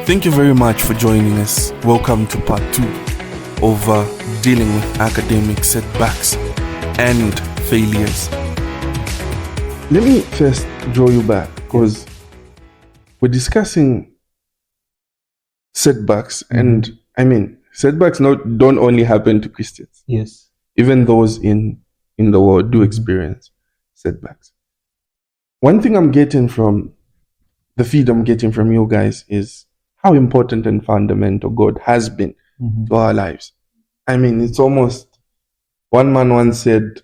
Thank you very much for joining us. Welcome to part 2 of dealing with academic setbacks and failures. Let me first draw you back because we're discussing setbacks, and setbacks don't only happen to Christians. Yes. Even those in the world do experience setbacks. One thing I'm getting from the feed I'm getting from you guys is how important and fundamental God has been to our lives. It's almost, one man once said,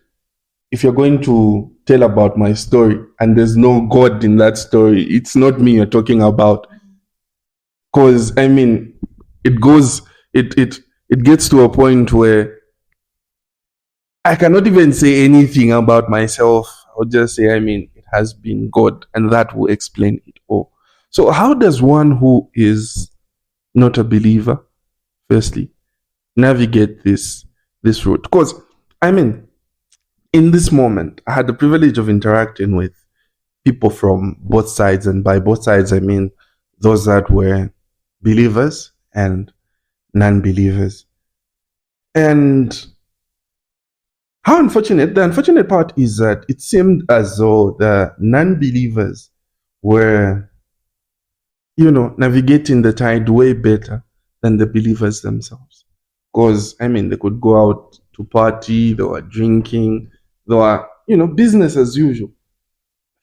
if you're going to tell about my story and there's no God in that story, it's not me you're talking about. Because it gets to a point where I cannot even say anything about myself. I'll just say, it has been God, and that will explain it all. So how does one who is not a believer, firstly, navigate this route? Because, in this moment, I had the privilege of interacting with people from both sides, and by both sides, I mean those that were believers and non-believers. And the unfortunate part is that it seemed as though the non-believers were, navigating the tide way better than the believers themselves. Because, they could go out to party, they were drinking, they were, business as usual.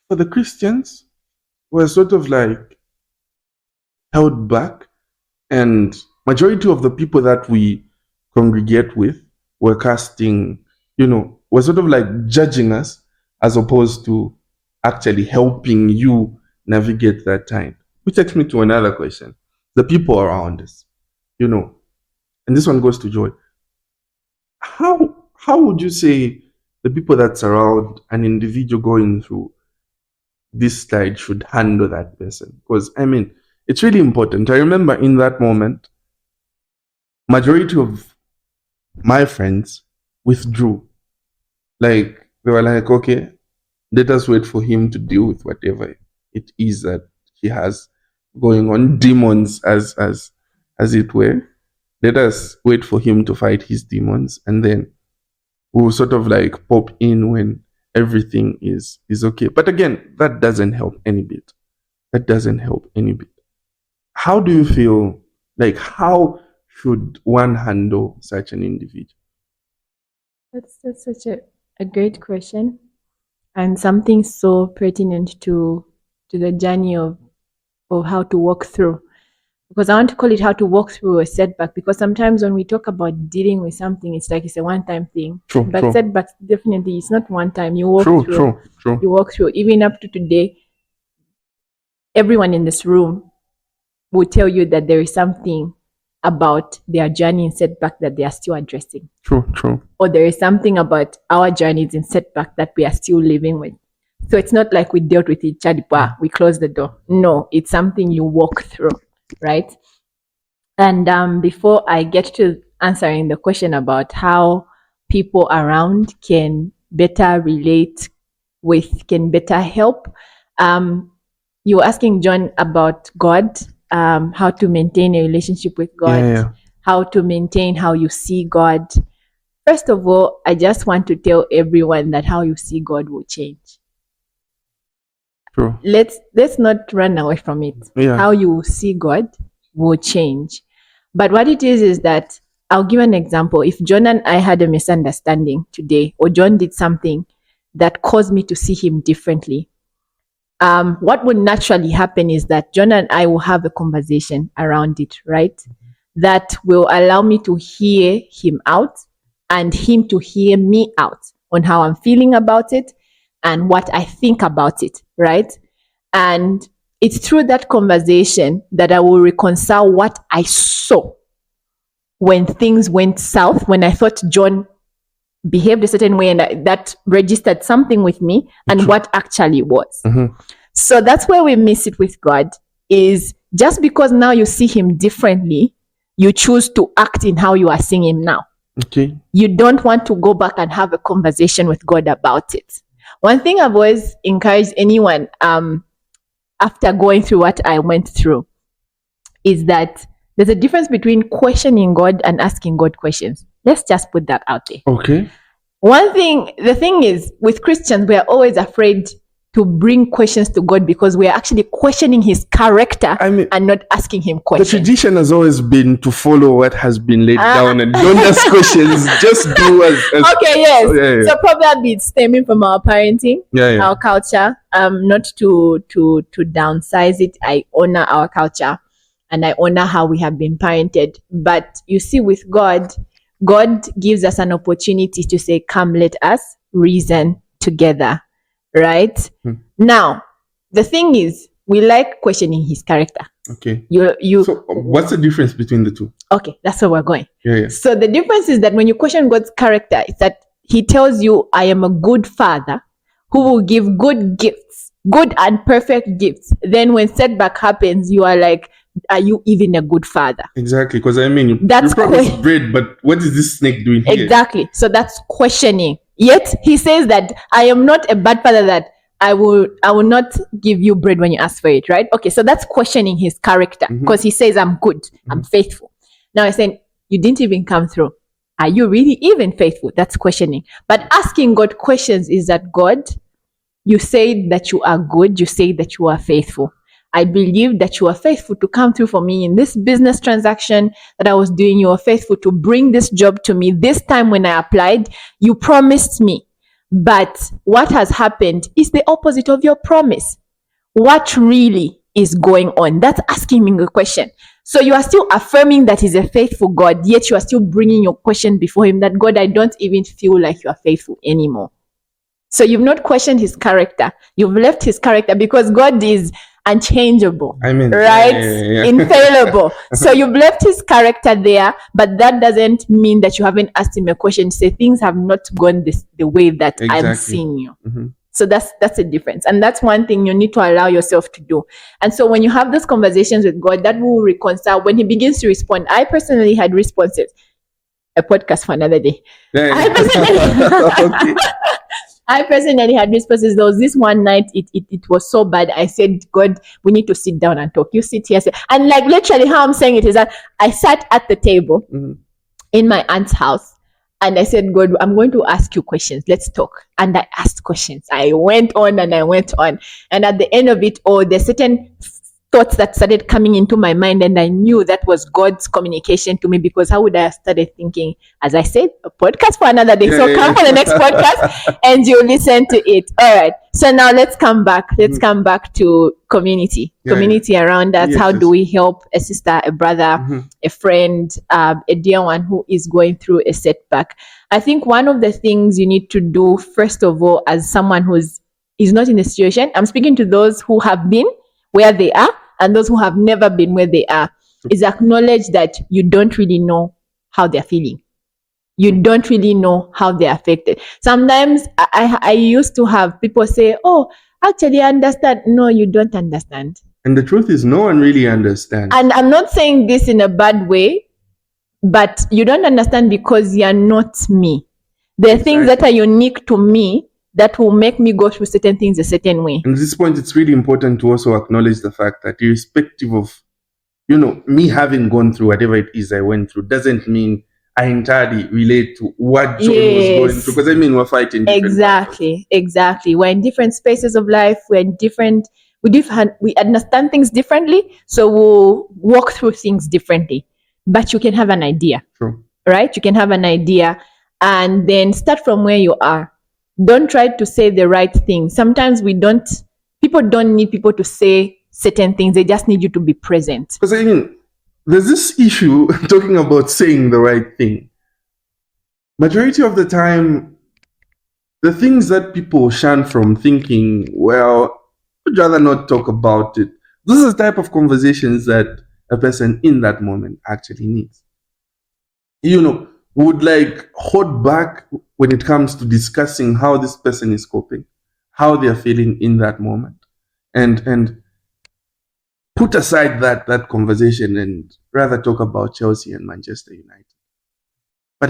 For the Christians, were sort of like held back, and majority of the people that we congregate with were casting, were sort of like judging us as opposed to actually helping you navigate that time. Which takes me to another question. The people around us, and this one goes to Joy. How would you say the people that surround an individual going through this stage should handle that person? Because, it's really important. I remember in that moment, majority of my friends withdrew. Like, they were like, okay, let us wait for him to deal with whatever it is that he has going on, demons as it were. Let us wait for him to fight his demons, and then we'll sort of like pop in when everything is okay. But again, that doesn't help any bit. How do you feel? Like, how should one handle such an individual? That's such a great question, and something so pertinent to the journey of how to walk through. Because I want to call it how to walk through a setback, because sometimes when we talk about dealing with something, it's like it's a one-time thing. True. Setbacks, definitely, it's not one time. You walk through. You walk through. Even up to today, everyone in this room will tell you that there is something about their journey in setback that they are still addressing. True. Or there is something about our journeys in setback that we are still living with. So it's not like we dealt with each other, we closed the door. No, it's something you walk through, right? And before I get to answering the question about how people around can better relate with, can better help, you were asking John about God, how to maintain a relationship with God, how to maintain how you see God. First of all, I just want to tell everyone that how you see God will change. True. Let's not run away from it. How you see God will change. But what it is that, I'll give an example. If John and I had a misunderstanding today, or John did something that caused me to see him differently, what would naturally happen is that John and I will have a conversation around it, right? That will allow me to hear him out and him to hear me out on how I'm feeling about it and what I think about it, right? And it's through that conversation that I will reconcile what I saw when things went south, when I thought John behaved a certain way, and that registered something with me, and what actually was. So that's where we miss it with God, is just because now you see him differently, you choose to act in how you are seeing him now. Okay. You don't want to go back and have a conversation with God about it. One thing I've always encouraged anyone after going through what I went through is that there's a difference between questioning God and asking God questions. Let's just put that out there. Okay. The thing is, with Christians, we are always afraid to bring questions to God because we are actually questioning his character and not asking him questions. The tradition has always been to follow what has been laid down and don't ask questions, just do as okay, yes. So probably it's stemming from our parenting, our culture. Not to downsize it. I honor our culture and I honor how we have been parented. But you see, with God gives us an opportunity to say, come, let us reason together. Right? Now, the thing is, we like questioning his character. Okay. So what's the difference between the two? Okay, that's where we're going. Yeah. So the difference is that when you question God's character, it's that he tells you, I am a good father who will give good gifts, good and perfect gifts. Then when setback happens, you are like, are you even a good father? Exactly, because you promised bread, but what is this snake doing here? Exactly. So that's questioning. Yet he says that I am not a bad father, that I will not give you bread when you ask for it, right? Okay, so that's questioning his character because he says I'm good, I'm faithful. Now he's saying you didn't even come through. Are you really even faithful? That's questioning. But asking God questions is that, God, you say that you are good, you say that you are faithful. I believe that you are faithful to come through for me in this business transaction that I was doing. You are faithful to bring this job to me. This time when I applied, you promised me. But what has happened is the opposite of your promise. What really is going on? That's asking me a question. So you are still affirming that he's a faithful God, yet you are still bringing your question before him that, God, I don't even feel like you are faithful anymore. So you've not questioned his character. You've left his character because God is unchangeable, right? Infallible. So you've left his character there, but that doesn't mean that you haven't asked him a question to say things have not gone the way that I'm seeing you. So that's a difference. And that's one thing you need to allow yourself to do. And so when you have those conversations with God, that will reconcile. When he begins to respond, I personally had responses. A podcast for another day. I personally had responses. There was this one night, it was so bad. I said, God, we need to sit down and talk. You sit here. And like literally how I'm saying it is that I sat at the table in my aunt's house and I said, God, I'm going to ask you questions. Let's talk. And I asked questions. I went on and I went on. And at the end of it all, there's certain thoughts that started coming into my mind, and I knew that was God's communication to me, because how would I have started thinking, as I said, a podcast for another day. So come for the next podcast and you listen to it. All right. So now let's come back. Let's come back to community around us. How do we help a sister, a brother, a friend, a dear one who is going through a setback? I think one of the things you need to do, first of all, as someone is not in a situation, I'm speaking to those who have been where they are and those who have never been where they are, is acknowledge that you don't really know how they're feeling. You don't really know how they're affected. Sometimes I used to have people say, oh, actually I understand. No, you don't understand. And the truth is, no one really understands. And I'm not saying this in a bad way, but you don't understand because you're not me. There are things that are unique to me that will make me go through certain things a certain way. And at this point, it's really important to also acknowledge the fact that irrespective of, me having gone through whatever it is I went through, doesn't mean I entirely relate to what John was going through. Because we're fighting different battles. Exactly. We're in different spaces of life. We understand things differently. So we'll walk through things differently. But you can have an idea. True. Right? You can have an idea and then start from where you are. Don't try to say the right thing. Sometimes people don't need people to say certain things. They just need you to be present. Because there's this issue talking about saying the right thing. Majority of the time, the things that people shun from thinking, well, I'd rather not talk about it. This is the type of conversations that a person in that moment actually needs. Would hold back when it comes to discussing how this person is coping, how they're feeling in that moment, and put aside that conversation and rather talk about Chelsea and Manchester United. But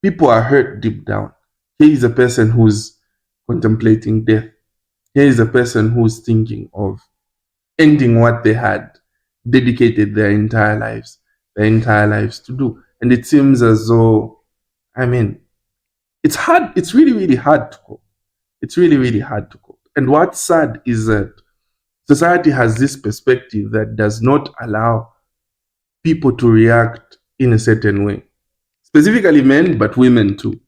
people are hurt deep down. Here is a person who's contemplating death. Here is a person who's thinking of ending what they had. dedicated their entire lives to do. And it seems as though, I mean, it's hard. It's really, really hard to cope. It's really, really hard to cope. And what's sad is that society has this perspective that does not allow people to react in a certain way, specifically men, but women too.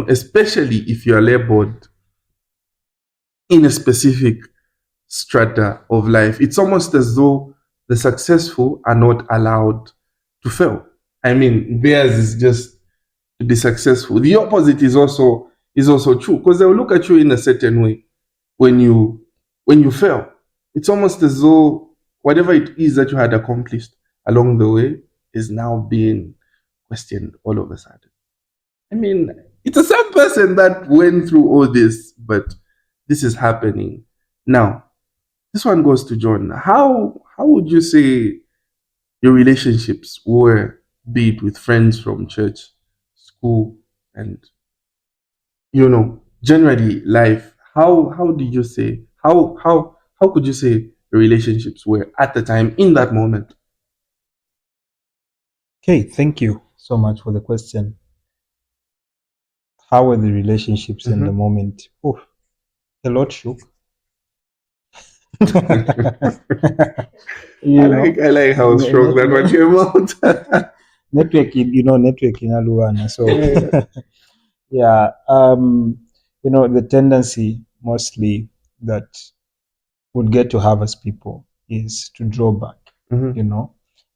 Especially if you are labeled in a specific strata of life. It's almost as though the successful are not allowed to fail. I mean, theirs is just to be successful. The opposite is also true, because they will look at you in a certain way when you fail. It's almost as though whatever it is that you had accomplished along the way is now being questioned all of a sudden. I mean, it's the same person that went through all this, but this is happening now. This one goes to John. How would you say your relationships were, be it with friends from church, school, and generally life? How did you say how could you say the relationships were at the time in that moment? Okay, thank you so much for the question. How were the relationships in the moment? Oh, a lot shook. I like how strong that one came out. network in Aluana. So yeah, the tendency mostly that would get to have as people is to draw back,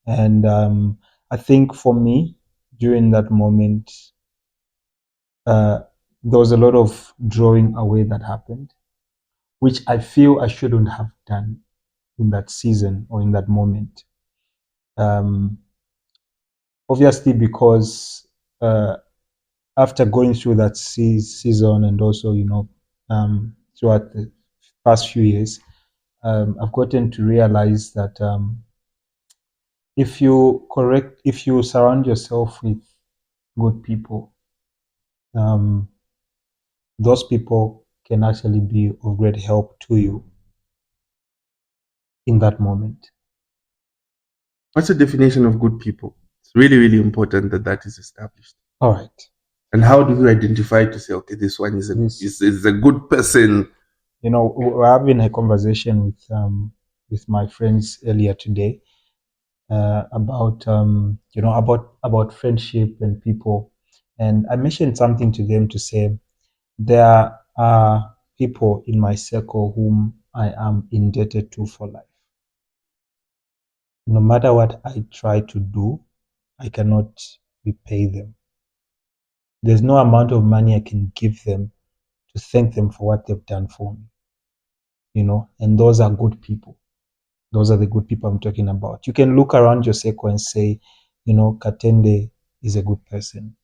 and I think for me during that moment, there was a lot of drawing away that happened, which I feel I shouldn't have done in that season or in that moment. Obviously, because after going through that season and also, throughout the past few years, I've gotten to realize that if you surround yourself with good people, those people can actually be of great help to you in that moment. What's the definition of good people? It's really, really important that is established. All right. And how do you identify to say, okay, this one is a good person? We're having a conversation with my friends earlier today about about friendship and people, and I mentioned something to them to say there are people in my circle whom I am indebted to for life. No matter what I try to do, I cannot repay them. There's no amount of money I can give them to thank them for what they've done for me. And those are good people. Those are the good people I'm talking about. You can look around your circle and say, Katende is a good person.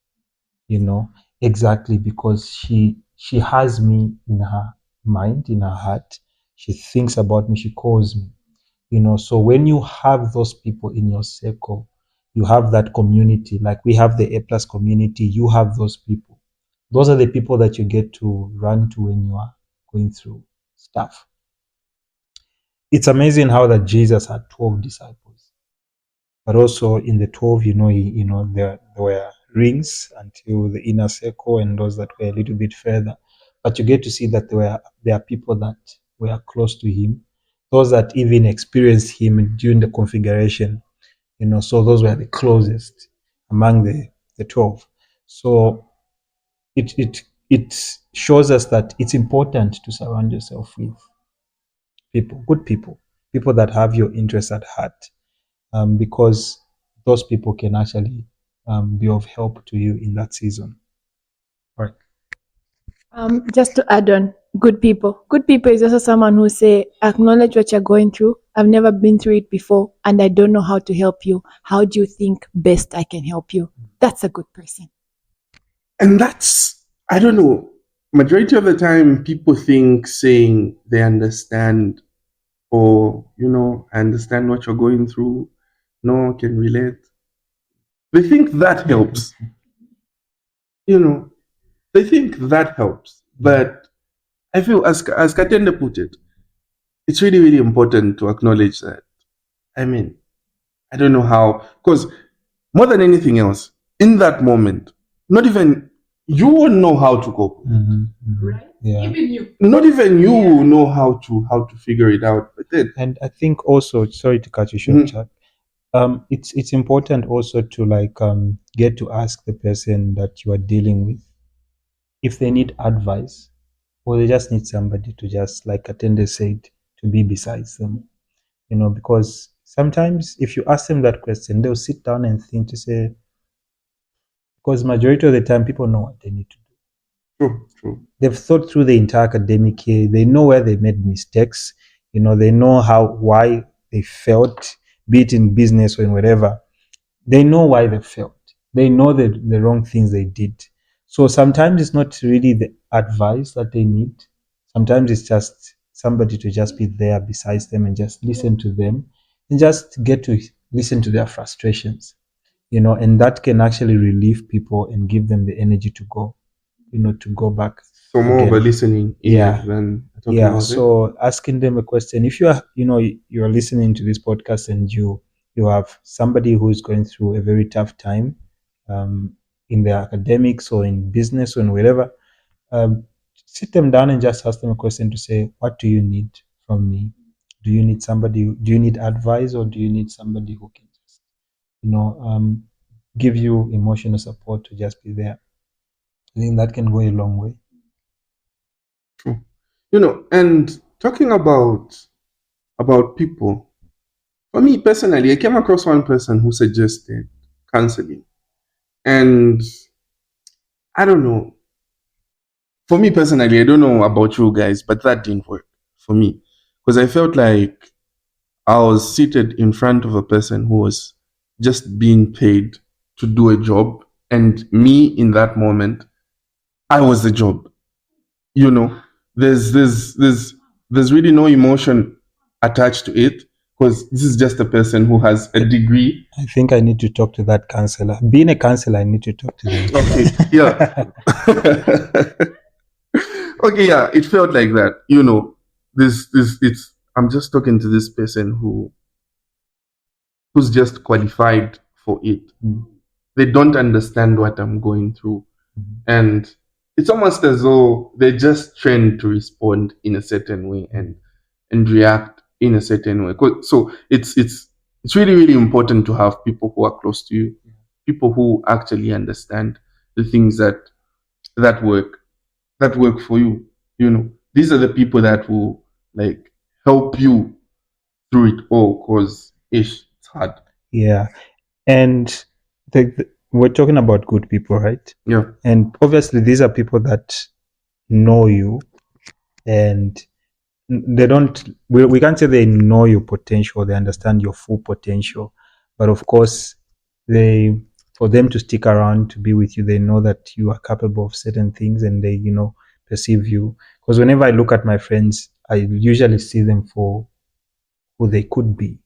Exactly, because she has me in her mind, in her heart. She thinks about me. She calls me. So when you have those people in your circle, you have that community. Like we have the A+ community. You have those people. Those are the people that you get to run to when you are going through stuff. It's amazing how that Jesus had 12 disciples, but also in the 12, there were rings until the inner circle and those that were a little bit further. But you get to see that there are people that were close to him, those that even experienced him during the configuration, so those were the closest among the 12. So it shows us that it's important to surround yourself with good people that have your interests at heart, because those people can actually be of help to you in that season. Right. Just to add on, good people. Good people is also someone who say, acknowledge what you're going through. I've never been through it before, and I don't know how to help you. How do you think best I can help you? That's a good person. And that's, I don't know, majority of the time people think saying they understand or, I understand what you're going through, no one can relate. They think that helps. They think that helps. But I feel, as Katende put it, it's really, really important to acknowledge that I mean, I don't know how, because more than anything else, in that moment, not even you won't know how to cope. Right? Yeah. Even you. Not even you will know how to figure it out. But then, And I think also, sorry to cut you short, Chuck. It's important also to get to ask the person that you are dealing with if they need advice, or they just need somebody to just, like Katende said, to be beside them. Because sometimes if you ask them that question, they'll sit down and think to say, because majority of the time people know what they need to do. true. They've thought through the entire academic year. They know where they made mistakes. They know why they failed, be it in business or in whatever. They know why they failed. They know the wrong things they did. So sometimes it's not really the advice that they need. Sometimes it's just somebody to just be there beside them and just listen to them and just get to listen to their frustrations, and that can actually relieve people and give them the energy to go, to go back So more of a again. listening ear than talking Yeah. about it. So asking them a question, if you are, you are listening to this podcast and you have somebody who is going through a very tough time, in their academics or in business or in whatever, sit them down and just ask them a question to say, what do you need from me? Do you need somebody? Do you need advice, or do you need somebody who can just, give you emotional support to just be there? I think that can go a long way. True. And talking about people, for me personally, I came across one person who suggested counseling. And I don't know. For me personally, I don't know about you guys, but that didn't work for me. Because I felt like I was seated in front of a person who was just being paid to do a job. And me in that moment, I was the job. There's really no emotion attached to it, because this is just a person who has a degree. I think I need to talk to that counselor. Being a counselor, I need to talk to them. Okay, yeah. Okay, yeah, it felt like that. This it's I'm just talking to this person who's just qualified for it. They don't understand what I'm going through. And it's almost as though they're just trained to respond in a certain way and react in a certain way. So it's really, really important to have people who are close to you, people who actually understand the things that work for you. These are the people that will like help you through it all, because it's hard. Yeah. And we're talking about good people, right? Yeah. And obviously, these are people that know you, and they don't, we can't say they know your potential, they understand your full potential. But of course, for them to stick around to be with you, they know that you are capable of certain things, and they, perceive you. Because whenever I look at my friends, I usually see them for who they could be.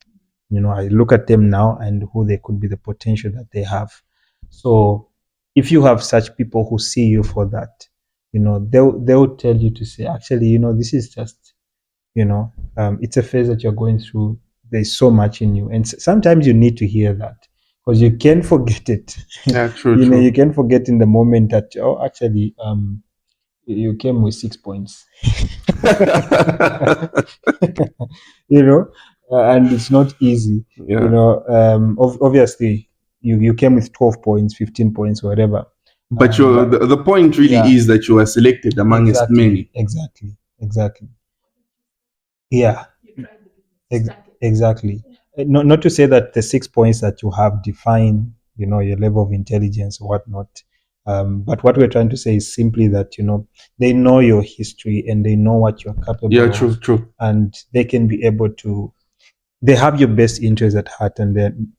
I look at them now and who they could be, the potential that they have. So if you have such people who see you for that, they'll tell you to say, actually, this is just, it's a phase that you're going through. There's so much in you, and sometimes you need to hear that, because you can forget it. Yeah, true, You can forget in the moment that, oh, actually, you came with 6 points. And it's not easy. Yeah. Obviously, you came with 12 points, 15 points, whatever. But the point really is that you are selected amongst many. Exactly. Yeah. Exactly. Not to say that the 6 points that you have define, your level of intelligence or whatnot. But what we're trying to say is simply that, they know your history and they know what you're capable Yeah, of. true. And they can be able to, they have your best interest at heart, and then,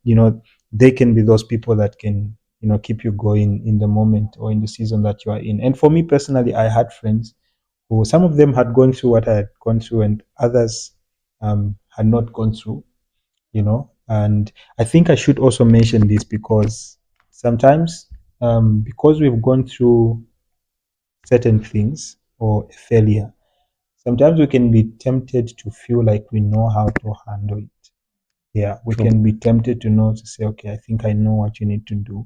they can be those people that can, keep you going in the moment or in the season that you are in. And for me personally, I had friends who, some of them had gone through what I had gone through, and others had not gone through, and I think I should also mention this, because sometimes, because we've gone through certain things or a failure, sometimes we can be tempted to feel like we know how to handle it, Yeah, we True. can be tempted to say, okay, I think I know what you need to do.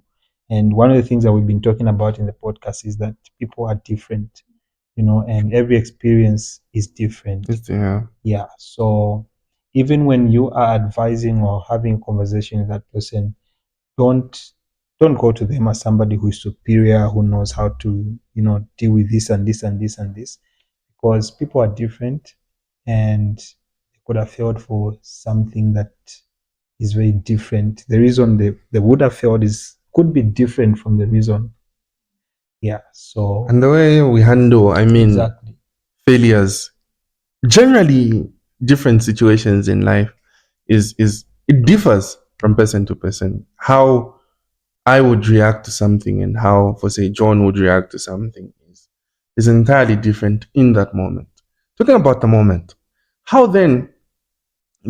And one of the things that we've been talking about in the podcast is that people are different, and every experience is different. Yeah. Yeah. So even when you are advising or having a conversation with that person, don't go to them as somebody who is superior, who knows how to, deal with this and this and this and this, because people are different and they could have failed for something that is very different. The reason they would have failed could be different from the reason. Yeah. So And the way we handle, exactly. failures, generally different situations in life is it differs from person to person. How I would react to something and how, for say, John would react to something is entirely different in that moment. Talking about the moment, how then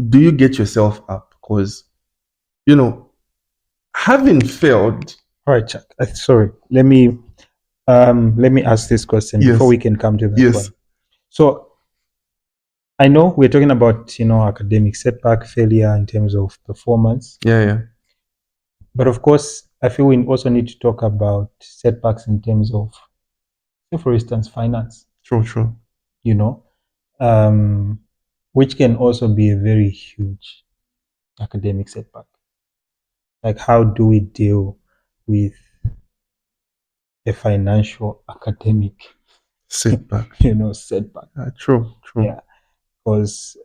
do you get yourself up? Because, having failed. All right, Chuck. Sorry. Let me ask this question before Yes. we can come to that Yes. one. So I know we're talking about academic setback, failure in terms of performance. Yeah. But of course, I feel we also need to talk about setbacks in terms of, say, for instance, finance. True. Which can also be a very huge academic setback. Like, how do we deal with a financial academic Setback. setback? True. Yeah, because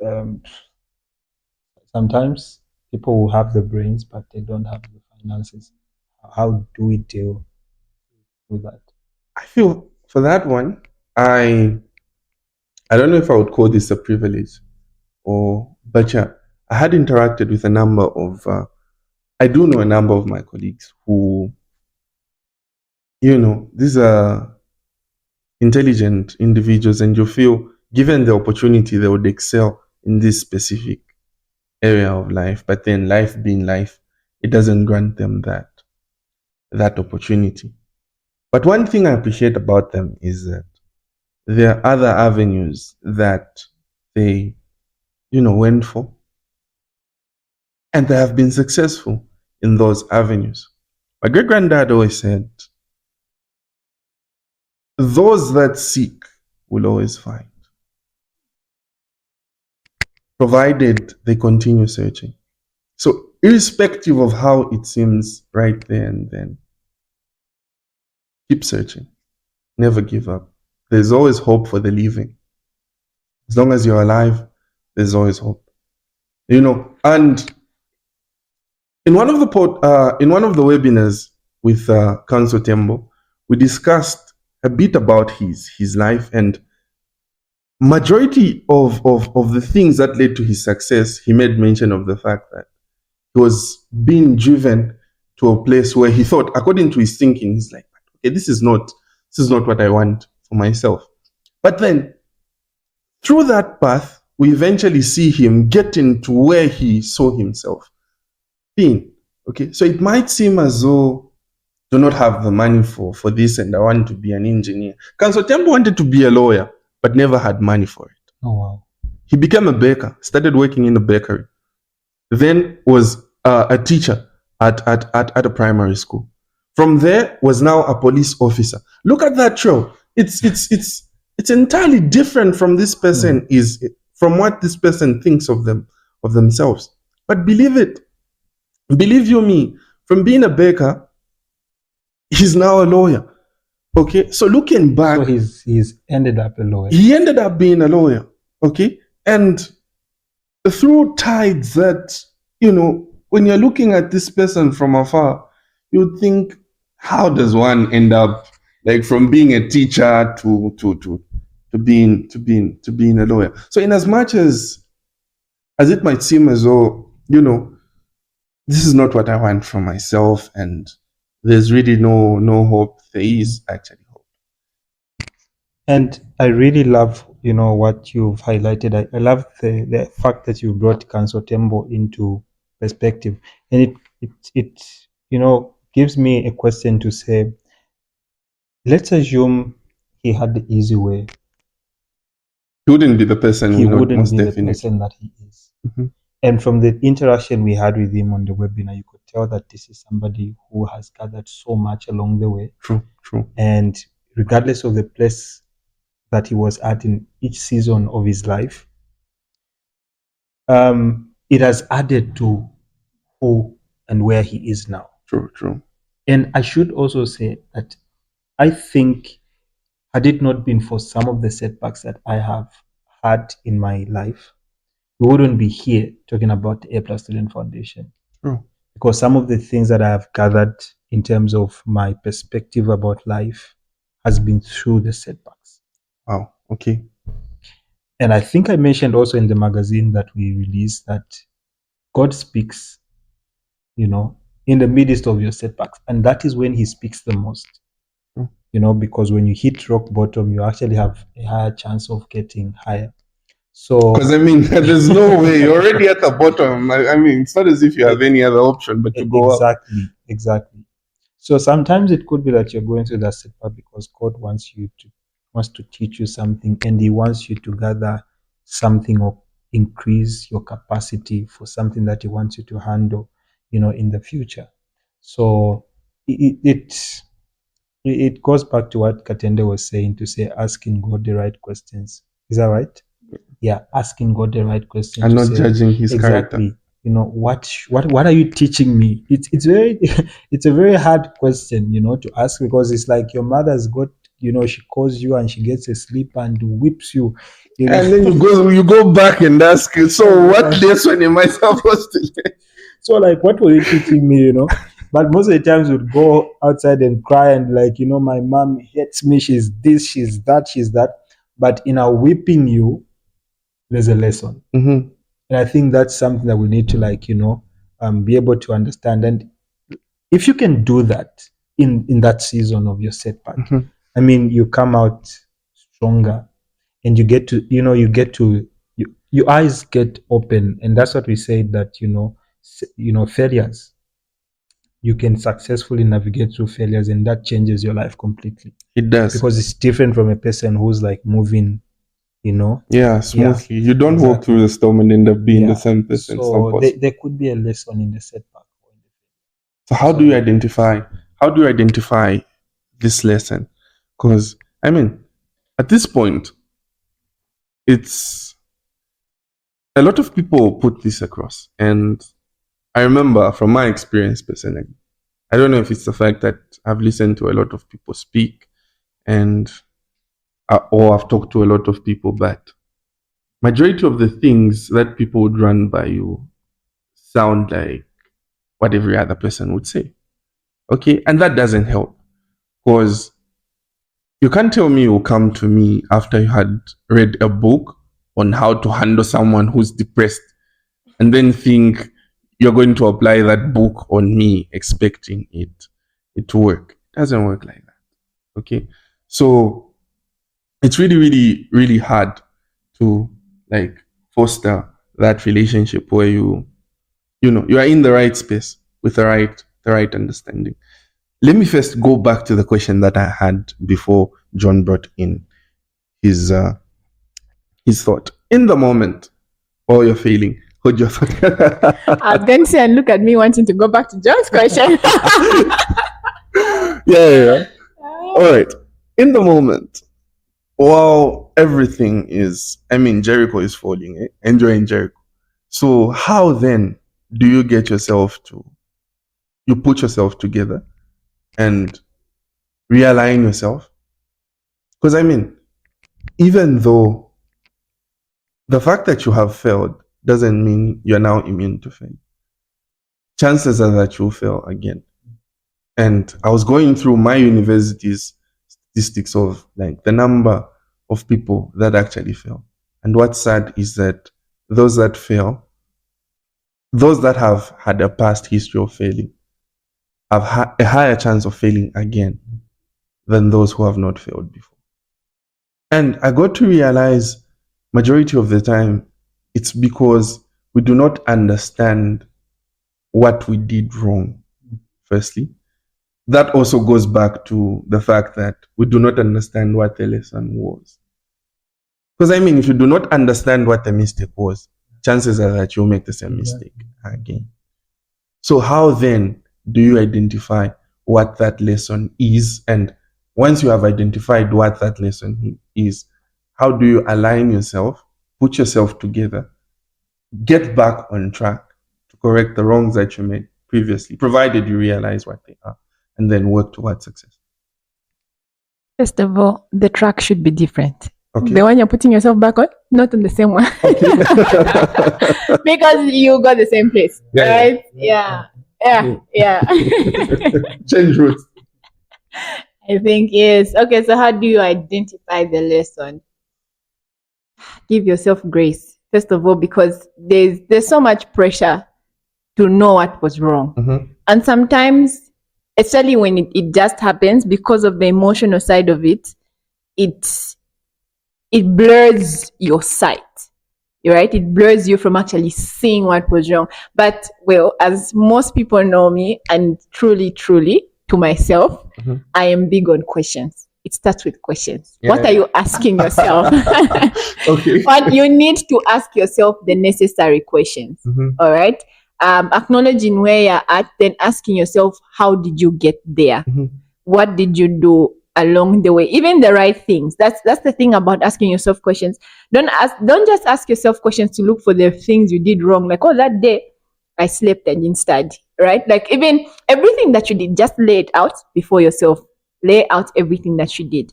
sometimes people will have the brains, but they don't have the finances. How do we deal with that? I feel for that one, I don't know if I would call this a privilege but yeah, I had interacted with a number of, I do know a number of my colleagues who, these are intelligent individuals, and you feel given the opportunity, they would excel in this specific area of life. But then life being life, it doesn't grant them that opportunity. But one thing I appreciate about them is that there are other avenues that they, went for, and they have been successful in those avenues. My great granddad always said, those that seek will always find, provided they continue searching. So, irrespective of how it seems right there and then, keep searching. Never give up. There's always hope for the living. As long as you're alive, there's always hope. And in one of the webinars with Council Tembo, we discussed a bit about his life, and majority of the things that led to his success, he made mention of the fact that he was being driven to a place where he thought, according to his thinking, he's like, okay, this is not what I want for myself. But then through that path, we eventually see him getting to where he saw himself being. Okay, so it might seem as though do not have the money for this, and I want to be an engineer. Council Temple wanted to be a lawyer, but never had money for it. Oh, wow. He became a baker, started working in a bakery, then was a teacher at a primary school. From there, was now a police officer. Look at that trail. It's entirely different from this person from what this person thinks of themselves. But believe you me, from being a baker, he's now a lawyer. Okay, so looking back, so he's ended up a lawyer. He ended up being a lawyer. Okay, and through tides that when you're looking at this person from afar, you think, how does one end up like from being a teacher to being a lawyer? So, in as much as it might seem as though this is not what I want for myself, and there's really no hope, there is actually hope. And I really love, what you've highlighted. I love the fact that you brought Council Tembo into perspective. And it gives me a question to say, let's assume he had the easy way. He wouldn't be the person He wouldn't most be definitely. the person that he is. Mm-hmm. And from the interaction we had with him on the webinar, you could tell that this is somebody who has gathered so much along the way. True. And regardless of the place that he was at in each season of his life, it has added to who and where he is now. True. And I should also say that I think, had it not been for some of the setbacks that I have had in my life, we wouldn't be here talking about the A+ Student Foundation. True. Because some of the things that I have gathered in terms of my perspective about life has been through the setbacks. Wow. Okay. And I think I mentioned also in the magazine that we released that God speaks, in the midst of your setbacks. And that is when he speaks the most. Because when you hit rock bottom, you actually have a higher chance of getting higher. So, because there's no way, you're already at the bottom. It's not as if you have any other option but to go up. Exactly. So sometimes it could be that you're going through that setback because God wants to teach you something, and he wants you to gather something or increase your capacity for something that he wants you to handle, in the future. So it goes back to what Katende was saying, to say asking God the right questions. Is that right? Yeah, asking God the right questions. And not judging his character. What are you teaching me? It's a very hard question, to ask, because it's like your mother's got, she calls you and she gets asleep and whips you. And then you go back and ask, so what lesson am I supposed to get? So like, what were you teaching me, But most of the times we'd go outside and cry and my mom hates me, she's this, she's that. But in our whipping you, there's a lesson. Mm-hmm. And I think that's something that we need to be able to understand. And if you can do that in that season of your setback, mm-hmm. You come out stronger, and you get to, your eyes get open. And that's what we said, that, failures, you can successfully navigate through failures, and that changes your life completely. It does. Because it's different from a person who's moving, Yeah, smoothly. You don't walk through the storm and end up being the same person. So there could be a lesson in the setback. So how do you identify this lesson? Because at this point, it's a lot of people put this across, and I remember from my experience personally, I don't know if it's the fact that I've listened to a lot of people speak or I've talked to a lot of people, but majority of the things that people would run by you sound like what every other person would say. Okay, and that doesn't help, because you can't tell me you'll come to me after you had read a book on how to handle someone who's depressed and then think you're going to apply that book on me expecting it to work. It doesn't work like that. Okay, so it's really, really, really hard to foster that relationship where you are in the right space with the right understanding. Let me first go back to the question that I had before John brought in his thought. In the moment while you're failing, hold your thought. I was going to say, and look at me wanting to go back to John's question. Yeah. All right. In the moment, while everything is, Jericho is falling, enjoying Jericho. So how then do you get yourself you put yourself together and realign yourself? Because even though the fact that you have failed doesn't mean you're now immune to fail. Chances are that you'll fail again. And I was going through my university's statistics of the number of people that actually fail. And what's sad is that those that fail, those that have had a past history of failing, have a higher chance of failing again than those who have not failed before. And I got to realize majority of the time it's because we do not understand what we did wrong, firstly. That also goes back to the fact that we do not understand what the lesson was. Because if you do not understand what the mistake was, chances are that you'll make the same mistake again. So how then do you identify what that lesson is? And once you have identified what that lesson is, how do you align yourself, put yourself together, get back on track to correct the wrongs that you made previously, provided you realize what they are, and then work towards success? First of all, the track should be different. Okay. The one you're putting yourself back on, not on the same one. Okay. Because you got the same place, right? Yeah. Change routes. I think yes. Okay, so how do you identify the lesson? Give yourself grace, first of all, because there's so much pressure to know what was wrong. Mm-hmm. And sometimes, especially when it just happens, because of the emotional side of it, it blurs your sight, right? It blurs you from actually seeing what was wrong. But, well, as most people know me, and truly, to myself, Mm-hmm. I am big on questions. It starts with questions. Yeah. What are you asking yourself? Okay. But you need to ask yourself the necessary questions. Mm-hmm. All right. Acknowledging where you're at, then asking yourself, how did you get there? Mm-hmm. What did you do along the way? Even the right things. That's the thing about asking yourself questions. Don't just ask yourself questions to look for the things you did wrong. Like, oh, that day I slept and didn't study. Right? Like, even everything that you did, just lay it out before yourself. Lay out everything that you did.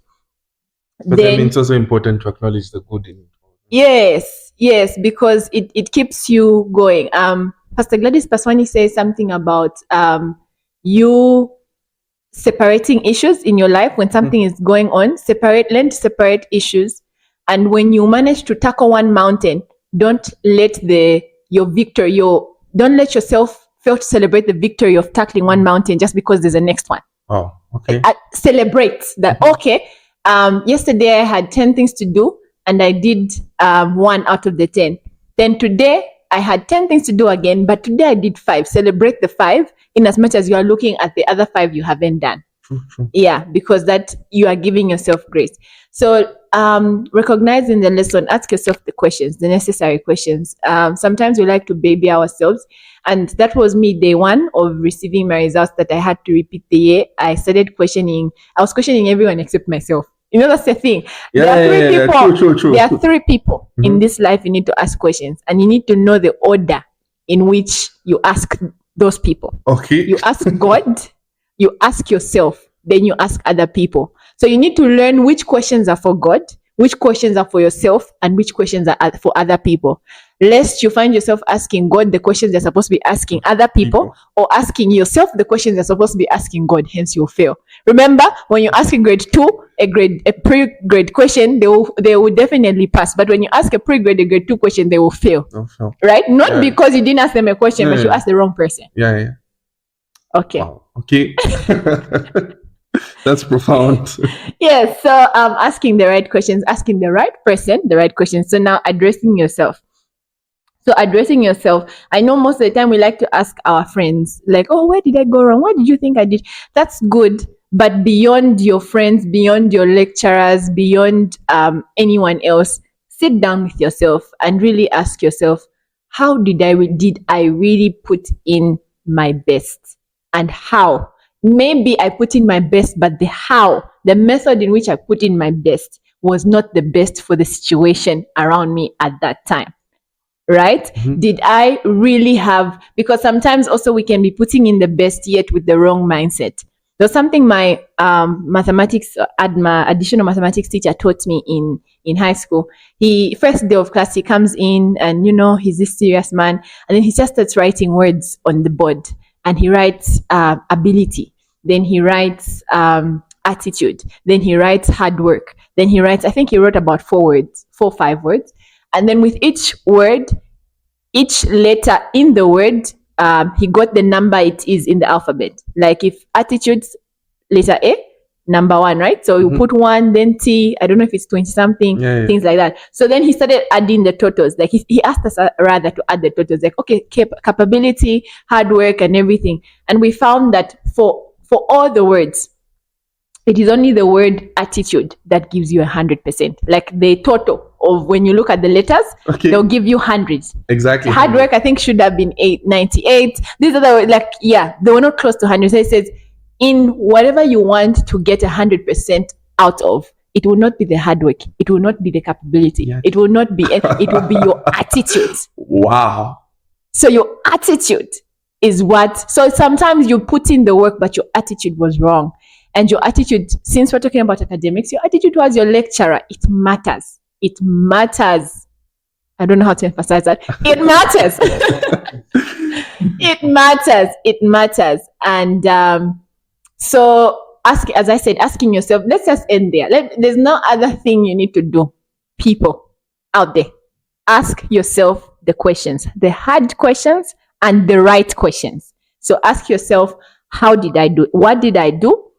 But then it's also important to acknowledge the good in it. Yes, because it keeps you going. Pastor Gladys Paswani says something about you separating issues in your life when something is going on. Learn to separate issues, and when you manage to tackle one mountain, don't let yourself fail to celebrate the victory of tackling one mountain just because there's a next one. Oh, okay. Celebrate that. Mm-hmm. Okay. Yesterday I had 10 things to do and I did 1 out of the 10. Then today I had 10 things to do again, but today I did 5. Celebrate the 5 in as much as you are looking at the other 5 you haven't done. True. Yeah, because that you are giving yourself grace. So recognizing the lesson, ask yourself the questions, the necessary questions. Sometimes we like to baby ourselves. And that was me day 1 of receiving my results that I had to repeat the year. I was questioning everyone except myself. You know, that's the thing. There are 3 people. True. There are 3 people Mm-hmm. in this life you need to ask questions. And you need to know the order in which you ask those people. Okay. You ask God, you ask yourself, then you ask other people. So you need to learn which questions are for God, which questions are for yourself, and which questions are for other people. Lest you find yourself asking God the questions you're supposed to be asking other people, or asking yourself the questions you're supposed to be asking God, hence you'll fail. Remember, when you ask a grade 2, a pre-grade question, they will definitely pass. But when you ask a pre-grade, a grade 2 question, they will fail. Right? Not because you didn't ask them a question, but you asked the wrong person. Yeah. Okay. Wow. Okay. That's profound. Yes. So asking the right questions, asking the right person the right questions. So now addressing yourself. I know most of the time we like to ask our friends, like, oh, where did I go wrong? What did you think I did? That's good. But beyond your friends, beyond your lecturers, beyond anyone else, sit down with yourself and really ask yourself, how did I really put in my best? And how? Maybe I put in my best, but the method in which I put in my best was not the best for the situation around me at that time. Right? Mm-hmm. Did I really have, because sometimes also we can be putting in the best yet with the wrong mindset. There's something my additional mathematics teacher taught me in high school. First day of class, he comes in and, he's this serious man. And then he just starts writing words on the board. And he writes ability. Then he writes attitude. Then he writes hard work. Then he writes, I think he wrote about 4 or 5 words. And then with each word, each letter in the word, he got the number it is in the alphabet. Like if attitudes, letter A, number 1, right? So you put 1, then T, I don't know if it's 20 something, things like that. So then he started adding the totals. Like he asked us rather to add the totals. Like, okay, capability, hard work and everything. And we found that for all the words, it is only the word attitude that gives you 100%, like the total of when you look at the letters, they'll give you hundreds. Exactly. Hard work, I think, should have been 98. These are they were not close to 100. So it says, in whatever you want to get 100% out of, it will not be the hard work. It will not be the capability. Yes. It will not be. It will be your attitude. Wow. So your attitude is what. So sometimes you put in the work, but your attitude was wrong. And your attitude, since we're talking about academics, your attitude towards your lecturer, it matters. It matters. I don't know how to emphasize that. It matters. It matters. It matters. And so as I said, asking yourself, let's just end there. There's no other thing you need to do. People out there, ask yourself the questions, the hard questions and the right questions. So ask yourself, how did I do it? What did I do?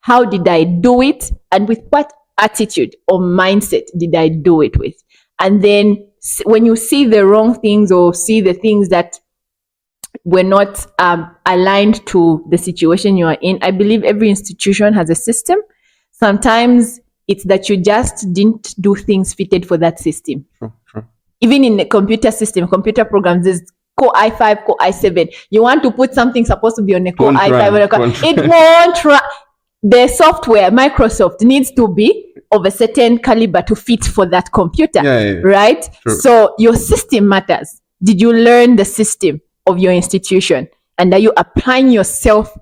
How did I do it? And with what attitude or mindset did I do it with? And then when you see the wrong things or see the things that were not aligned to the situation you are in, I believe every institution has a system. Sometimes it's that you just didn't do things fitted for that system. Sure. Even in the computer system, computer programs, there's Core i5, Core i7. You want to put something supposed to be on a Core i5. It won't run. The software, Microsoft, needs to be of a certain caliber to fit for that computer, right? Sure. So your system matters. Did you learn the system of your institution? And are you applying yourself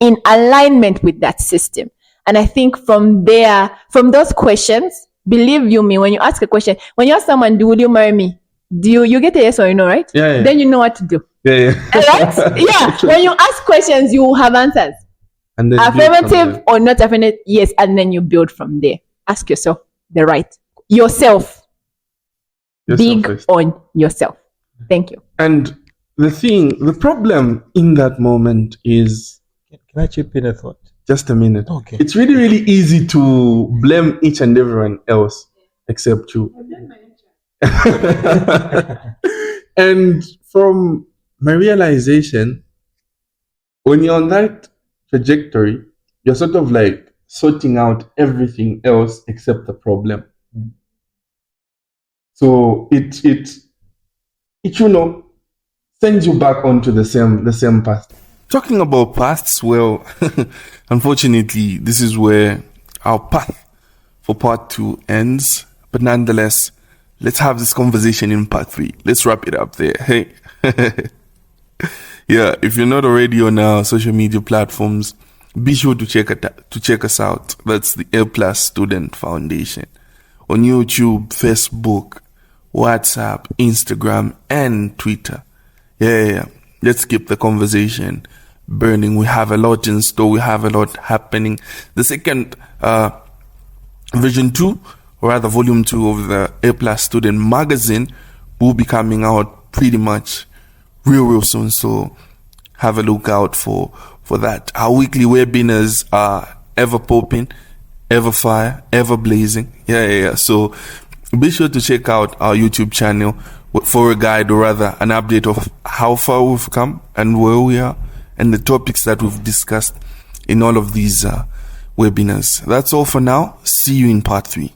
in alignment with that system? And I think from there, from those questions, believe you me, when you ask a question, when you ask someone, will you marry me? Do you get a yes or you know, right? Yeah. Then you know what to do. Yeah. Right? Yeah. When you ask questions, you will have answers. And then affirmative or not affirmative, yes, and then you build from there. Ask yourself yourself big first. On yourself. Thank you. And the problem in that moment is, can I chip in a thought? Just a minute. Okay. It's really, really easy to blame each and everyone else except you. And from my realization, when you're on that trajectory, you're sort of like sorting out everything else except the problem. So it sends you back onto the same path. Talking about paths, well, unfortunately, this is where our path for part 2 ends. But nonetheless, let's have this conversation in part 3. Let's wrap it up there. Hey. Yeah, if you're not already on our social media platforms, be sure to check us out. That's the A+ Student Foundation on YouTube, Facebook, WhatsApp, Instagram, and Twitter. Yeah. Let's keep the conversation burning. We have a lot in store. We have a lot happening. The second version 2, or rather volume 2 of the A+ Student Magazine will be coming out pretty much real soon. So have a look out for that. Our weekly webinars are ever popping, ever fire, ever blazing. Yeah. So be sure to check out our YouTube channel for a guide, or rather an update of how far we've come and where we are and the topics that we've discussed in all of these webinars. That's all for now. See you in part 3.